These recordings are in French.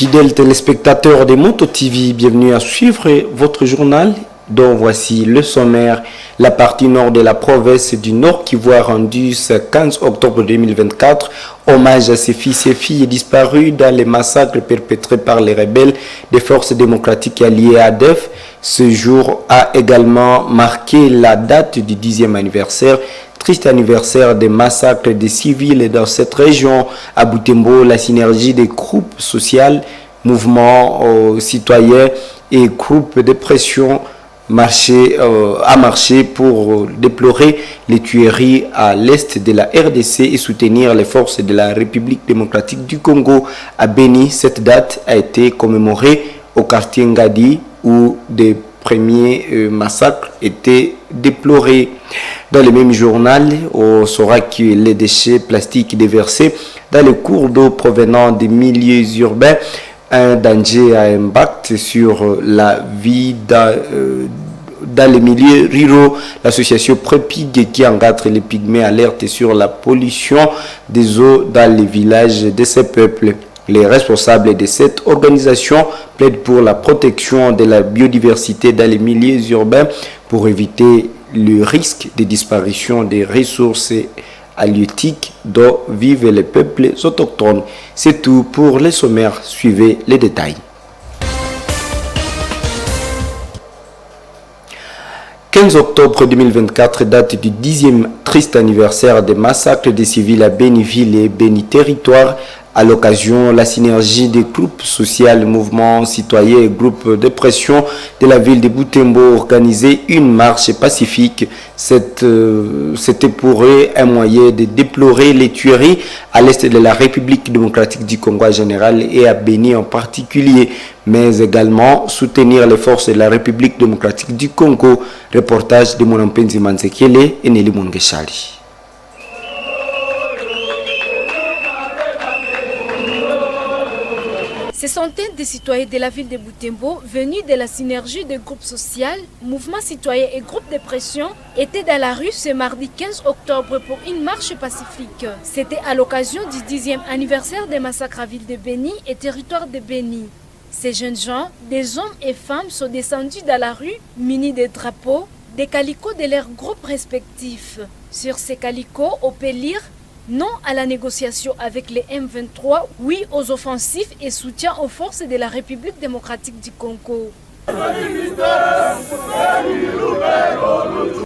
Fidèles téléspectateurs de Moto TV, bienvenue à suivre votre journal dont voici le sommaire. La partie nord de la province du Nord Kivu a rendu ce 15 octobre 2024 hommage à ses fils et filles disparus dans les massacres perpétrés par les rebelles des forces démocratiques alliées à ADF. Ce jour a également marqué la date du 10e anniversaire, triste anniversaire des massacres des civils dans cette région. À Butembo, la synergie des groupes sociaux, mouvements citoyens et groupes de pression a marché pour déplorer les tueries à l'est de la RDC et soutenir les forces de la République démocratique du Congo. À Beni, cette date a été commémorée au quartier Ngadi où des premiers massacres étaient déplorés. Dans le même journal, on saura que les déchets plastiques déversés dans les cours d'eau provenant des milieux urbains, un danger à impact sur la vie dans les milieux ruraux. L'association Prépig qui encadre les pygmées alerte sur la pollution des eaux dans les villages de ces peuples. Les responsables de cette organisation plaident pour la protection de la biodiversité dans les milieux urbains pour éviter le risque de disparition des ressources halieutiques dont vivent les peuples autochtones. C'est tout pour les sommaires. Suivez les détails. 15 octobre 2024, date du 10e triste anniversaire des massacres des civils à Béniville et Béni-Territoire. À l'occasion, la synergie des groupes sociaux, mouvements citoyens et groupes de pression de la ville de Butembo organisait une marche pacifique. C'était pour eux un moyen de déplorer les tueries à l'est de la République démocratique du Congo en général et à Béni en particulier, mais également soutenir les forces de la République démocratique du Congo. Reportage de Monampenzi Manzekele et Nelly Mungeshali. Ces centaines de citoyens de la ville de Butembo, venus de la synergie des groupes sociaux, mouvements citoyens et groupes de pression, étaient dans la rue ce mardi 15 octobre pour une marche pacifique. C'était à l'occasion du 10e anniversaire des massacres à ville de Béni et territoire de Béni. Ces jeunes gens, des hommes et femmes, sont descendus dans la rue, munis de drapeaux, des calicots de leurs groupes respectifs. Sur ces calicots, on peut lire non à la négociation avec les M23, oui aux offensifs et soutien aux forces de la République démocratique du Congo.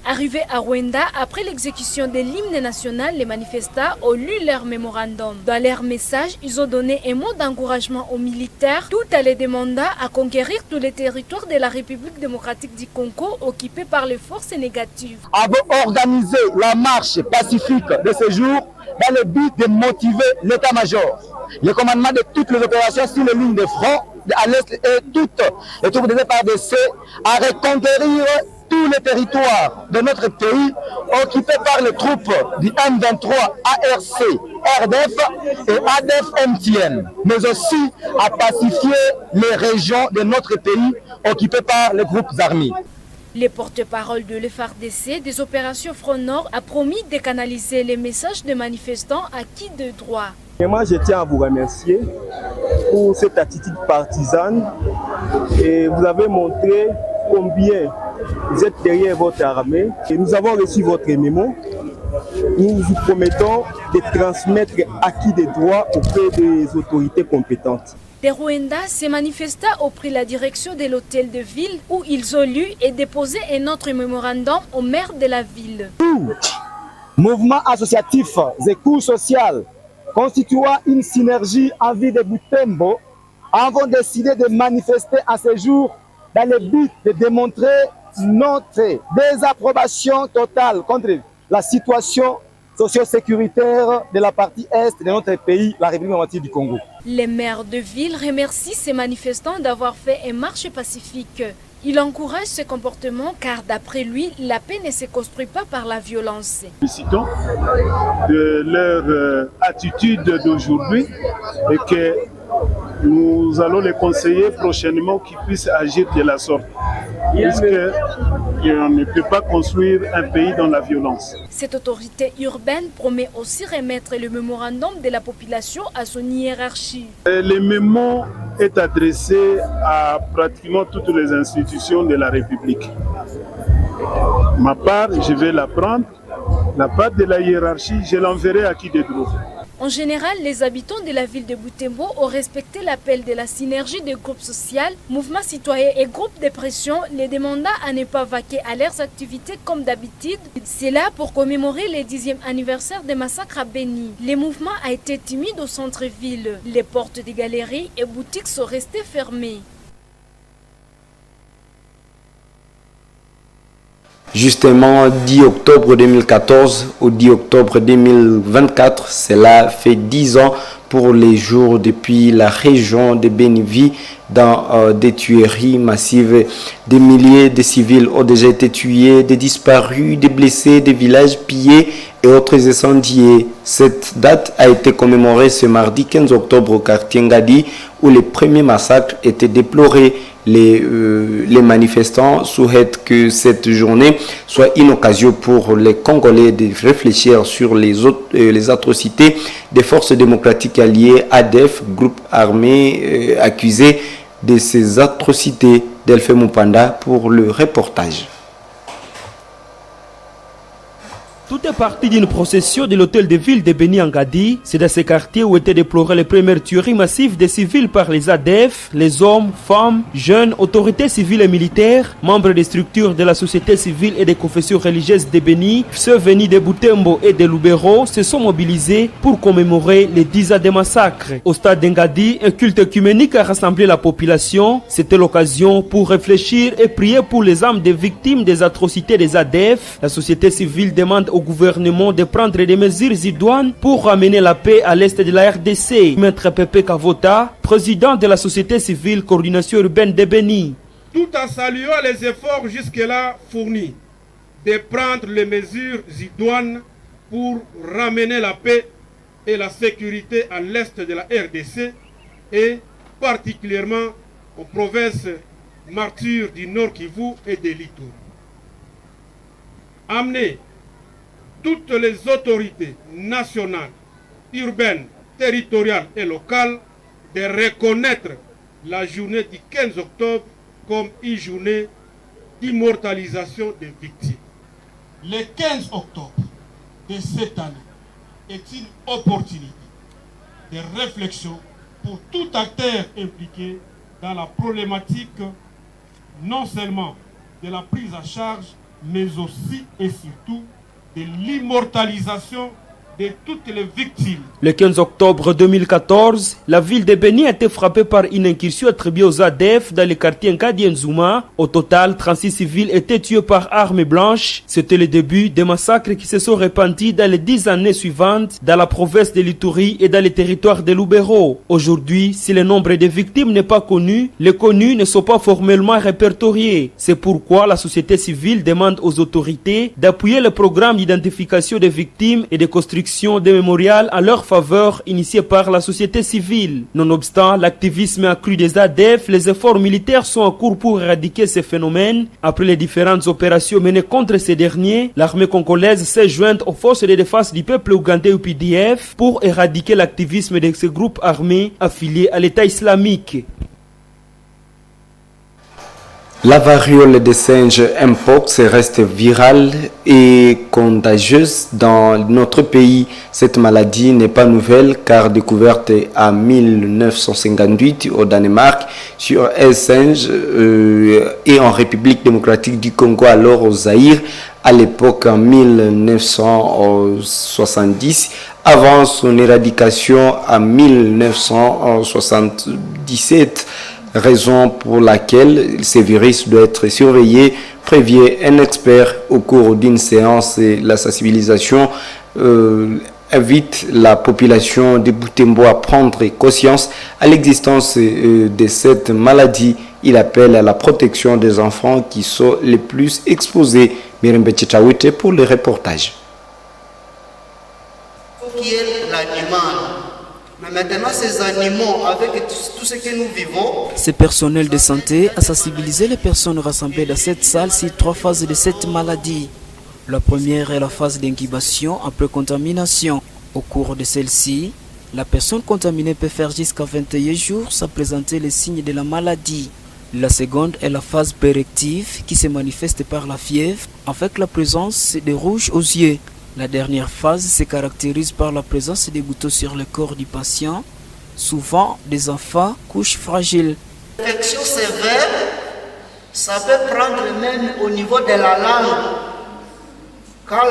Arrivés à Rwanda, après l'exécution de l'hymne national, les manifestants ont lu leur mémorandum. Dans leur message, ils ont donné un mot d'encouragement aux militaires, tout en les demandant à conquérir tous les territoires de la République démocratique du Congo occupés par les forces négatives. Avons organisé la marche pacifique de ce jour dans le but de motiver l'état-major, le commandement de toutes les opérations sur les lignes de front à l'est et toutes les troupes des FARDC à reconquérir tous les territoires de notre pays occupés par les troupes du M23, ARC, RDF et ADF-MTN, mais aussi à pacifier les régions de notre pays occupées par les groupes armés. Le porte-parole de l'FARDC des opérations Front Nord a promis de canaliser les messages des manifestants acquis de droit. Et moi, je tiens à vous remercier pour cette attitude partisane et vous avez montré combien vous êtes derrière votre armée. Et nous avons reçu votre mémo. Nous vous promettons de transmettre acquis des droits auprès des autorités compétentes. Des Rwandais, ces manifestants ont pris la direction de l'hôtel de ville où ils ont lu et déposé un autre mémorandum au maire de la ville. Mouvement associatif et cours social constituant une synergie en ville de Butembo, avons décidé de manifester à ce jour dans le but de démontrer notre désapprobation totale contre la situation socio-sécuritaire de la partie est de notre pays, la République démocratique du Congo. Les maires de ville remercient ces manifestants d'avoir fait une marche pacifique. Il encourage ce comportement car d'après lui, la paix ne se construit pas par la violence. Félicitons de leur attitude d'aujourd'hui et que nous allons les conseiller prochainement qu'ils puissent agir de la sorte. puisqu'on ne peut pas construire un pays dans la violence. Cette autorité urbaine promet aussi remettre le mémorandum de la population à son hiérarchie. Le mémo est adressé à pratiquement toutes les institutions de la République. Ma part, je vais la prendre. La part de la hiérarchie, je l'enverrai à qui de droit. En général, les habitants de la ville de Butembo ont respecté l'appel de la synergie des groupes sociaux, mouvements citoyens et groupes de pression, les demandant à ne pas vaquer à leurs activités comme d'habitude. C'est là pour commémorer le 10e anniversaire des massacres à Beni. Le mouvement a été timide au centre-ville. Les portes des galeries et boutiques sont restées fermées. Justement, 10 octobre 2014 au 10 octobre 2024, cela fait 10 ans pour les jours depuis la région de Beni dans des tueries massives. Des milliers de civils ont déjà été tués, des disparus, des blessés, des villages pillés et autres incendiés. Cette date a été commémorée ce mardi 15 octobre au quartier Ngadi où les premiers massacres étaient déplorés. Les manifestants souhaitent que cette journée soit une occasion pour les Congolais de réfléchir sur les atrocités des forces démocratiques alliées ADF, groupe armé accusé de ces atrocités. Delphine Mupanda pour le reportage. Tout est parti d'une procession de l'hôtel de ville de Beni Ngadi. C'est dans ces quartiers où étaient déplorées les premières tueries massives des civils par les ADF, les hommes, femmes, jeunes, autorités civiles et militaires, membres des structures de la société civile et des confessions religieuses de Beni. Ceux venus de Butembo et de Lubero se sont mobilisés pour commémorer les 10 ans des massacres. Au stade d'Ngadi, un culte œcuménique a rassemblé la population. C'était l'occasion pour réfléchir et prier pour les âmes des victimes des atrocités des ADF. La société civile demande au gouvernement de prendre des mesures idoines pour ramener la paix à l'est de la RDC. Maître Pepe Kavota, président de la société civile coordination urbaine de Beni. Tout en saluant les efforts jusque-là fournis de prendre les mesures idoines pour ramener la paix et la sécurité à l'est de la RDC et particulièrement aux provinces martyres du Nord Kivu et de l'Ituri. Amener toutes les autorités nationales, urbaines, territoriales et locales de reconnaître la journée du 15 octobre comme une journée d'immortalisation des victimes. Le 15 octobre de cette année est une opportunité de réflexion pour tout acteur impliqué dans la problématique non seulement de la prise en charge, mais aussi et surtout de l'immortalisation de toutes les victimes. Le 15 octobre 2014, la ville de Beni a été frappée par une incursion attribuée aux ADF dans le quartier Ngadi et Nzuma. Au total, 36 civils étaient tués par armes blanches. C'était le début des massacres qui se sont répandus dans les 10 années suivantes dans la province de l'Ituri et dans les territoires de Lubero. Aujourd'hui, si le nombre de victimes n'est pas connu, les connus ne sont pas formellement répertoriés. C'est pourquoi la société civile demande aux autorités d'appuyer le programme d'identification des victimes et de construction des mémorials à leur faveur initiés par la société civile. Nonobstant l'activisme accru des ADF, les efforts militaires sont en cours pour éradiquer ces phénomènes. Après les différentes opérations menées contre ces derniers, l'armée congolaise s'est jointe aux forces de défense du peuple ougandais UPDF pour éradiquer l'activisme de ces groupes armés affiliés à l'État islamique. La variole des singes Mpox reste virale et contagieuse dans notre pays. Cette maladie n'est pas nouvelle car découverte en 1958 au Danemark sur un singe et en République démocratique du Congo, alors au Zaïre, à l'époque en 1970, avant son éradication en 1977. Raison pour laquelle ce virus doit être surveillé, prévient un expert au cours d'une séance. La sensibilisation invite la population de Butembo à prendre conscience à l'existence de cette maladie. Il appelle à la protection des enfants qui sont les plus exposés. Mirembe Tchitawite pour le reportage. Mais maintenant, ces animaux, avec tout ce que nous vivons... Ce personnel de santé a sensibilisé les personnes rassemblées dans cette salle sur 3 phases de cette maladie. La première est la phase d'incubation après contamination. Au cours de celle-ci, la personne contaminée peut faire jusqu'à 21 jours sans présenter les signes de la maladie. La seconde est la phase pérective qui se manifeste par la fièvre avec la présence de rouge aux yeux. La dernière phase se caractérise par la présence des boutons sur le corps du patient, souvent des enfants, couches fragiles. L'infection sévère, ça peut prendre même au niveau de la langue. Quand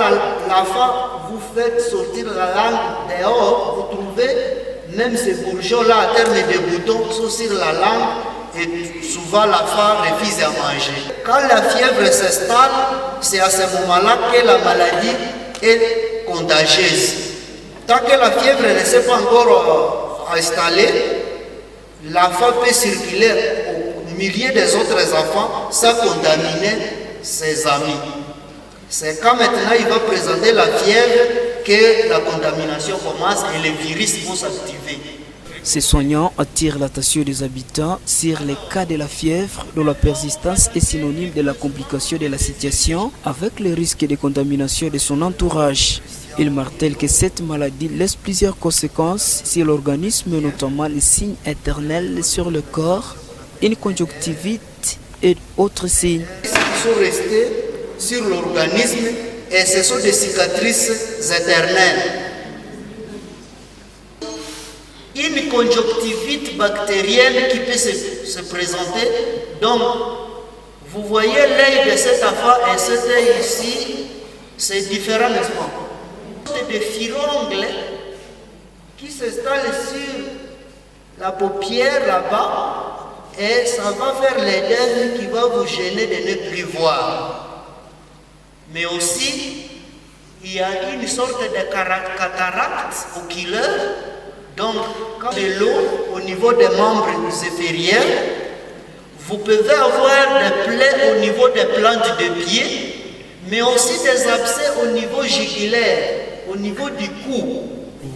l'enfant vous fait sortir la langue dehors, vous trouvez même ces bourgeons-là à terme de boutons sont sur la langue et souvent l'enfant refuse à manger. Quand la fièvre s'installe, c'est à ce moment-là que la maladie est contagieuse. Tant que la fièvre ne s'est pas encore installée, l'enfant peut circuler au milieu des autres enfants sans contaminer ses amis. C'est quand maintenant il va présenter la fièvre que la contamination commence et les virus vont s'activer. Ces soignants attirent l'attention des habitants sur les cas de la fièvre dont la persistance est synonyme de la complication de la situation avec le risque de contamination de son entourage. Ils martèlent que cette maladie laisse plusieurs conséquences sur l'organisme, notamment les signes éternels sur le corps, une conjonctivite et autres signes. Ils sont restés sur l'organisme et ce sont des cicatrices éternelles. Une conjonctivite bactérienne qui peut se présenter. Donc, vous voyez l'œil de cet enfant et cet œil ici, c'est différent, n'est-ce pas? C'est des furoncles qui s'installent sur la paupière là-bas et ça va faire l'œdème qui va vous gêner de ne plus voir. Mais aussi, il y a une sorte de cataracte oculaire. Donc, quand de l'eau au niveau des membres inférieurs, vous pouvez avoir des plaies au niveau des plantes de pied, mais aussi des abcès au niveau jugulaire, au niveau du cou.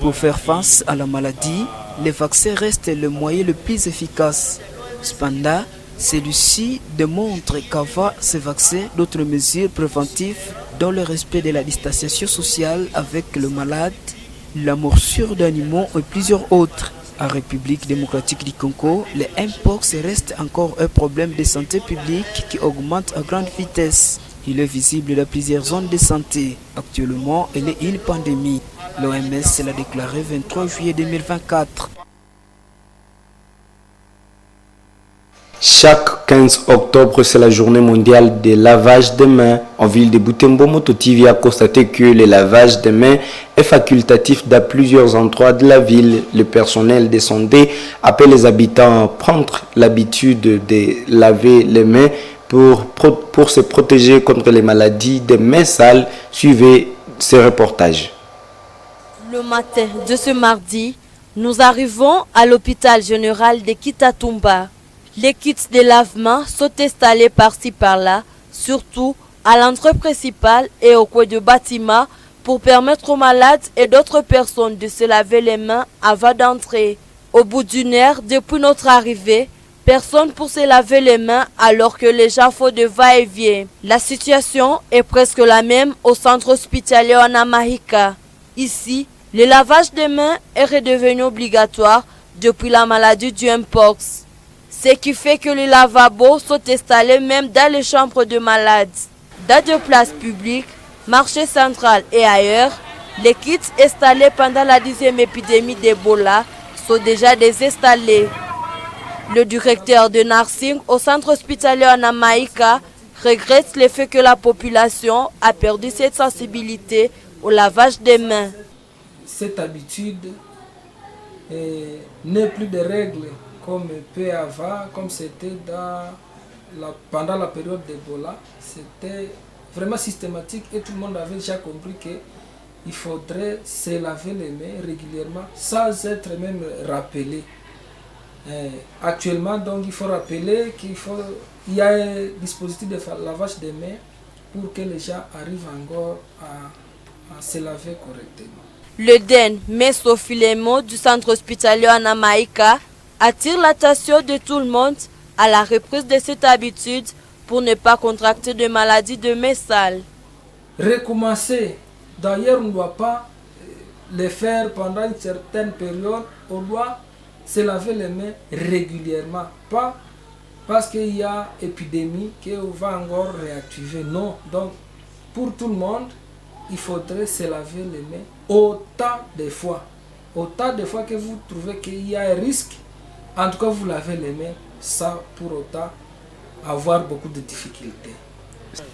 Pour faire face à la maladie, les vaccins restent le moyen le plus efficace. Cependant, celui-ci démontre qu'avant ces vaccins, d'autres mesures préventives, dont le respect de la distanciation sociale avec le malade, la morsure d'animaux et plusieurs autres. En République démocratique du Congo, les mpox reste encore un problème de santé publique qui augmente à grande vitesse. Il est visible dans plusieurs zones de santé. Actuellement, il est une pandémie. L'OMS l'a déclaré 23 juillet 2024. Chaque 15 octobre, c'est la journée mondiale des lavages des mains. En ville de Butembo, Moto TV a constaté que le lavage des mains est facultatif dans plusieurs endroits de la ville. Le personnel de santé appelle les habitants à prendre l'habitude de laver les mains pour se protéger contre les maladies des mains sales. Suivez ce reportage. Le matin de ce mardi, nous arrivons à l'hôpital général de Kitatumba. Les kits de lavement sont installés par-ci par-là, surtout à l'entrée principale et au coin du bâtiment pour permettre aux malades et d'autres personnes de se laver les mains avant d'entrer. Au bout d'une heure depuis notre arrivée, personne pour se laver les mains alors que les gens font de va-et-vient. La situation est presque la même au centre hospitalier en Amahika. Ici, le lavage des mains est redevenu obligatoire depuis la maladie du mpox. Ce qui fait que les lavabos sont installés même dans les chambres de malades. Dans des places publiques, marché central et ailleurs, les kits installés pendant la 10e épidémie d'Ebola sont déjà désinstallés. Le directeur de nursing au centre hospitalier en Amaïka regrette le fait que la population a perdu cette sensibilité au lavage des mains. Cette habitude n'est plus de règles comme peu avant, comme c'était pendant la période d'Ebola. C'était vraiment systématique et tout le monde avait déjà compris qu'il faudrait se laver les mains régulièrement sans être même rappelé. Actuellement, donc, il faut rappeler qu'il y a un dispositif de lavage des mains pour que les gens arrivent encore à se laver correctement. Le DEN Meso-Filemo du centre hospitalier Anamaïka attire l'attention de tout le monde à la reprise de cette habitude pour ne pas contracter de maladies de mains sales. Recommencer, d'ailleurs on ne doit pas le faire pendant une certaine période, on doit se laver les mains régulièrement, pas parce qu'il y a épidémie qu'on va encore réactiver, non. Donc pour tout le monde, il faudrait se laver les mains autant de fois que vous trouvez qu'il y a un risque, en tout cas vous lavez les mains sans pour autant avoir beaucoup de difficultés.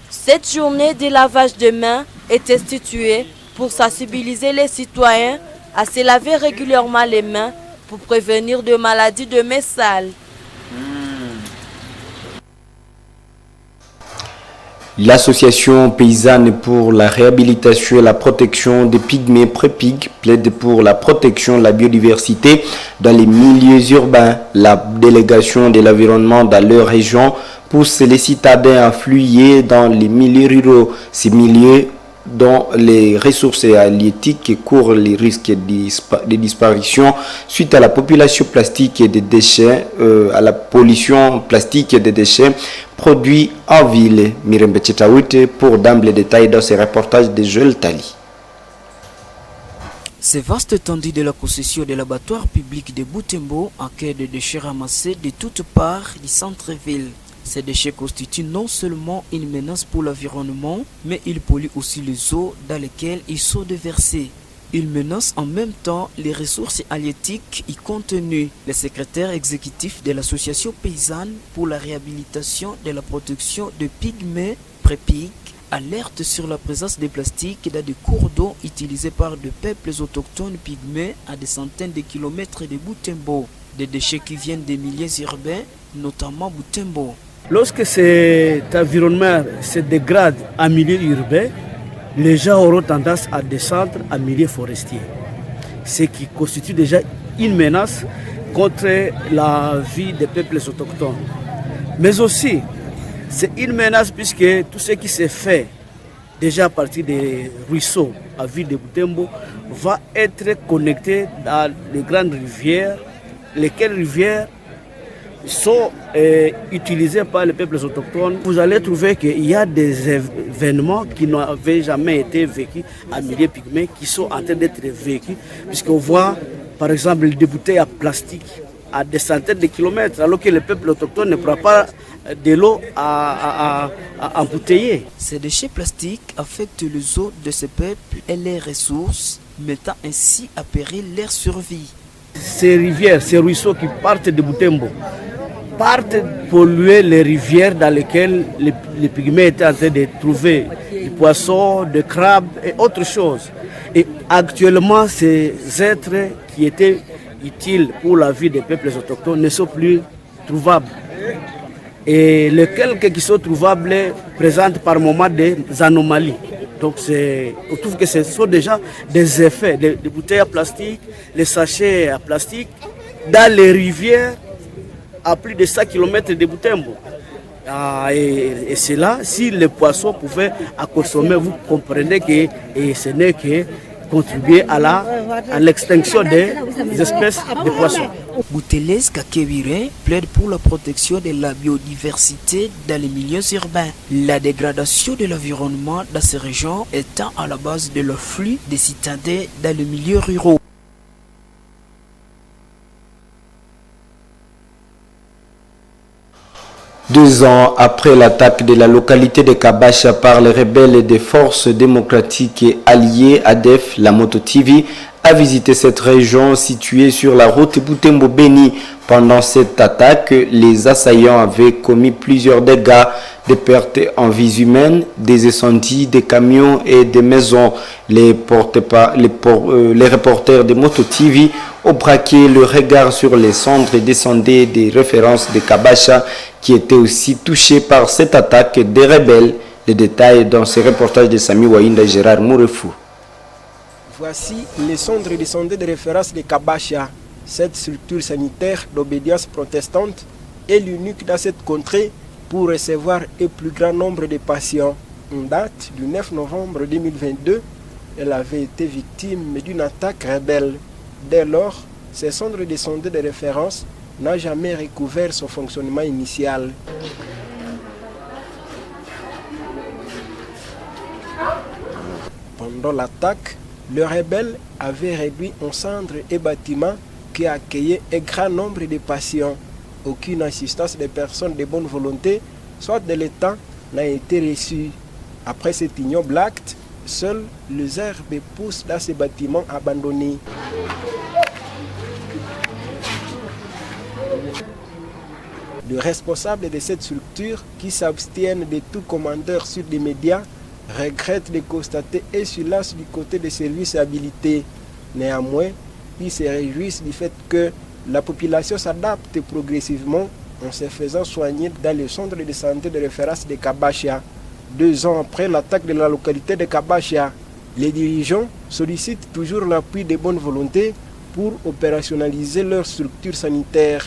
Cette journée de lavage de mains est instituée pour sensibiliser les citoyens à se laver régulièrement les mains pour prévenir de maladies de mains sales. L'association paysanne pour la réhabilitation et la protection des pygmées Prépig plaide pour la protection de la biodiversité dans les milieux urbains. La délégation de l'environnement dans leur région pousse les citadins à fluer dans les milieux ruraux. Ces milieux dont les ressources halieutiques courent les risques de disparition suite à la population plastique et des déchets, à la pollution plastique et des déchets produits en ville. Mirembe Tchetaoute pour d'ample détails dans ce reportage de Joël Tali. Ces vastes étendues de la concession de l'abattoir public de Butembo accueillent des déchets ramassés de toutes parts du centre-ville. Ces déchets constituent non seulement une menace pour l'environnement, mais ils polluent aussi les eaux dans lesquelles ils sont déversés. Ils menacent en même temps les ressources halieutiques y contenues. Le secrétaire exécutif de l'association paysanne pour la réhabilitation de la protection de pygmées Prépig alerte sur la présence de plastique dans des cours d'eau utilisés par des peuples autochtones pygmées à des centaines de kilomètres de Butembo. Des déchets qui viennent des milieux urbains, notamment Butembo. Lorsque cet environnement se dégrade en milieu urbain, les gens auront tendance à descendre en milieu forestier, ce qui constitue déjà une menace contre la vie des peuples autochtones. Mais aussi, c'est une menace puisque tout ce qui s'est fait déjà à partir des ruisseaux à ville de Butembo va être connecté dans les grandes rivières, lesquelles rivières sont utilisés par les peuples autochtones. Vous allez trouver qu'il y a des événements qui n'avaient jamais été vécus en milieu pygmée, qui sont en train d'être vécus, puisqu'on voit par exemple des bouteilles à plastique à des centaines de kilomètres, alors que le peuple autochtone ne prend pas de l'eau à embouteiller. Ces déchets plastiques affectent les eaux de ces peuples et les ressources, mettant ainsi à péril leur survie. Ces rivières, ces ruisseaux qui partent de Butembo, partent polluer les rivières dans lesquelles les pygmées étaient en train de trouver des poissons, des crabes et autres choses. Et actuellement, ces êtres qui étaient utiles pour la vie des peuples autochtones ne sont plus trouvables. Et les quelques qui sont trouvables présentent par moments des anomalies. Donc on trouve que ce sont déjà des effets, des bouteilles à plastique, les sachets à plastique, dans les rivières à plus de 100 km de Butembo. Et c'est là, si les poissons pouvaient consommer, vous comprenez que ce n'est que contribuer à l'extinction des espèces de poissons. Boutelès Kakewire plaide pour la protection de la biodiversité dans les milieux urbains. La dégradation de l'environnement dans ces régions étant à la base de l'afflux des citadins dans les milieux ruraux. Deux ans après l'attaque de la localité de Kabacha par les rebelles des forces démocratiques et alliées ADEF, la Moto TV a visité cette région située sur la route Butembo-Beni. Pendant cette attaque, les assaillants avaient commis plusieurs dégâts, des pertes en vies humaines, des incendies, des camions et des maisons. Les reporters de Moto TV ont braqué le regard sur les centres et descendaient des références de Kabacha qui étaient aussi touchés par cette attaque des rebelles. Les détails dans ce reportage de Sami Wainda et Gérard Mourefou. Voici les centres et descendés de référence de Kabacha. Cette structure sanitaire d'obédience protestante est l'unique dans cette contrée pour recevoir un plus grand nombre de patients. En date du 9 novembre 2022, elle avait été victime d'une attaque rebelle. Dès lors, ce centre de santé de référence n'a jamais recouvert son fonctionnement initial. Pendant l'attaque, le rebelle avait réduit en cendres et bâtiments qui accueillaient un grand nombre de patients. Aucune assistance des personnes de bonne volonté, soit de l'État, n'a été reçue. Après cet ignoble acte, seules les herbes poussent dans ces bâtiments abandonnés. Le responsable de cette structure, qui s'abstiennent de tout commandeur sur les médias, regrette de constater et se lasse du côté des services habilités. Néanmoins, ils se réjouissent du fait que la population s'adapte progressivement en se faisant soigner dans le centre de santé de référence de Kabasha. 2 ans après l'attaque de la localité de Kabasha, les dirigeants sollicitent toujours l'appui de bonne volonté pour opérationnaliser leur structure sanitaire.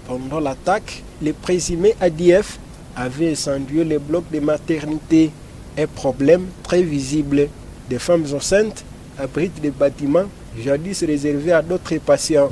Pendant l'attaque, les présumés ADF avaient incendié les blocs de maternité. Un problème très visible. Des femmes enceintes abritent des bâtiments jadis réservés à d'autres patients.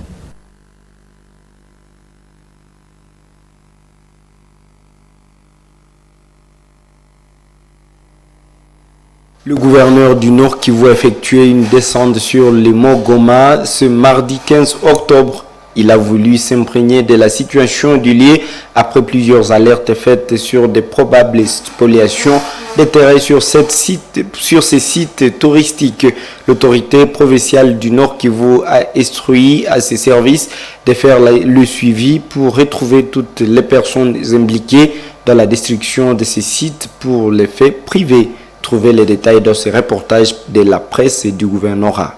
Le gouverneur du Nord Kivu a effectué une descente sur les monts Goma ce mardi 15 octobre. Il a voulu s'imprégner de la situation du lieu après plusieurs alertes faites sur des probables spoliations des terrains sur ces sites touristiques. L'autorité provinciale du Nord Kivu a instruit à ses services de faire le suivi pour retrouver toutes les personnes impliquées dans la destruction de ces sites pour les faits privés. Trouvez les détails dans ce reportage de la presse et du gouvernorat.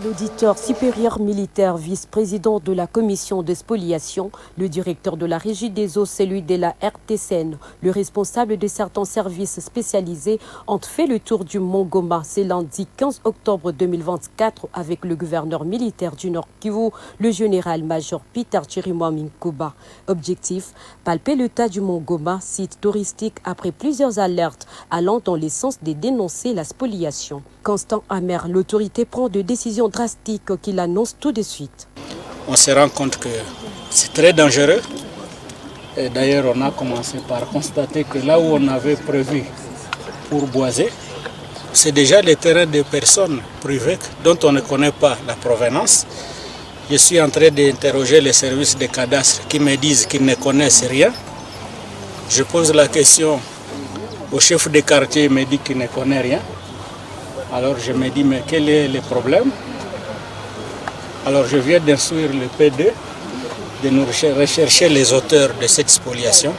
L'auditeur supérieur militaire, vice-président de la commission de spoliation, le directeur de la régie des eaux, celui de la RTCN, le responsable de certains services spécialisés ont fait le tour du Mont Goma ce lundi 15 octobre 2024 avec le gouverneur militaire du Nord Kivu, le général-major Peter Chirimwa Minkuba. Objectif, palper le tas du Mont Goma, site touristique après plusieurs alertes allant dans le sens de dénoncer la spoliation. Constant amer, l'autorité prend des décisions drastiques qu'il annonce tout de suite. On se rend compte que c'est très dangereux. Et d'ailleurs, on a commencé par constater que là où on avait prévu pour boiser, c'est déjà les terrains de personnes privées dont on ne connaît pas la provenance. Je suis en train d'interroger les services de cadastre qui me disent qu'ils ne connaissent rien. Je pose la question au chef de quartier, il me dit qu'il ne connaît rien. Alors je me dis, mais quel est le problème? Alors je viens d'instruire le P2 de nous rechercher les auteurs de cette spoliation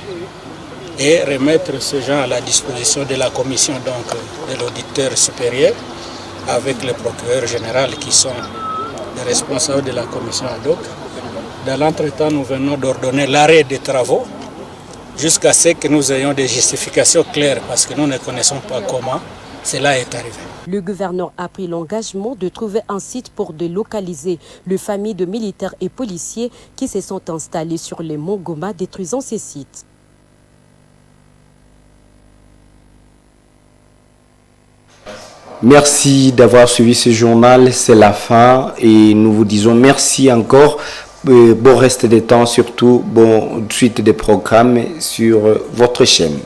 et remettre ces gens à la disposition de la commission donc, de l'auditeur supérieur avec le procureur général qui sont les responsables de la commission ad hoc. Dans l'entretemps, nous venons d'ordonner l'arrêt des travaux jusqu'à ce que nous ayons des justifications claires parce que nous ne connaissons pas comment cela est arrivé. Le gouverneur a pris l'engagement de trouver un site pour délocaliser les familles de militaires et policiers qui se sont installés sur les monts Goma, détruisant ces sites. Merci d'avoir suivi ce journal, c'est la fin et nous vous disons merci encore. Bon reste de temps, surtout bon suite des programmes sur votre chaîne.